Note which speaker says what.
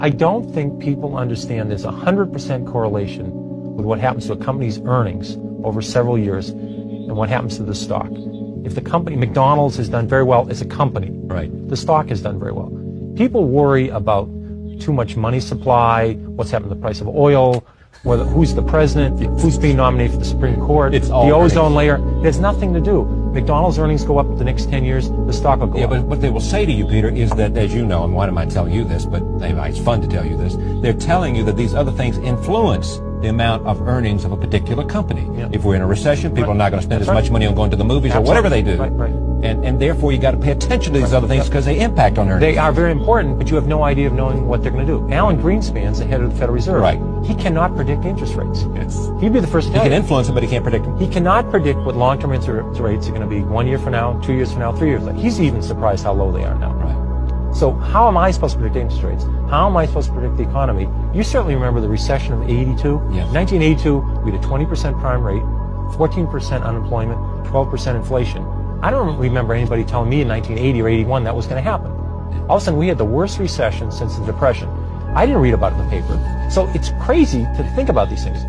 Speaker 1: I don't think people understand there's a 100% correlation with what happens to a company's earnings over several years and what happens to the stock. If the company, McDonald's, has done very well as a company,
Speaker 2: right,
Speaker 1: the stock has done very well. People worry about too much money supply, what's happened to the price of oil, whether who's the president, who's being nominated for the Supreme Court,
Speaker 2: it's all
Speaker 1: the ozone
Speaker 2: earnings.
Speaker 1: layer. It has nothing to do. McDonald's earnings go up the next 10 years, the stock will go up.
Speaker 2: Yeah, but what they will say to you, Peter, is that, as you know, and why am I telling you this, but it's fun to tell you this, they're telling you that these other things influence the amount of earnings of a particular company.
Speaker 1: Yeah.
Speaker 2: If we're in a recession, people are not going to spend
Speaker 1: That's
Speaker 2: as much money on going to the movies or whatever they do.
Speaker 1: Right.
Speaker 2: And therefore, you got to pay attention to these other things because they impact on earnings.
Speaker 1: They are very important, but you have no idea of knowing what they're going to do. Alan Greenspan's the head of the Federal Reserve.
Speaker 2: Right.
Speaker 1: He cannot predict interest rates.
Speaker 2: Yes.
Speaker 1: He'd be the first to
Speaker 2: He
Speaker 1: tell
Speaker 2: can
Speaker 1: you.
Speaker 2: influence them, but he can't predict them.
Speaker 1: He cannot predict what long-term interest rates are going to be 1 year from now, 2 years from now, 3 years from now. He's even surprised how low they are now.
Speaker 2: Right.
Speaker 1: So how am I supposed to predict interest rates? How am I supposed to predict the economy? You certainly remember the recession of 82.
Speaker 2: Yes.
Speaker 1: 1982, we had a 20% prime rate, 14% unemployment, 12% inflation. I don't remember anybody telling me in 1980 or 81 that was going to happen. All of a sudden, we had the worst recession since the Depression. I didn't read about it in the paper. So it's crazy to think about these things.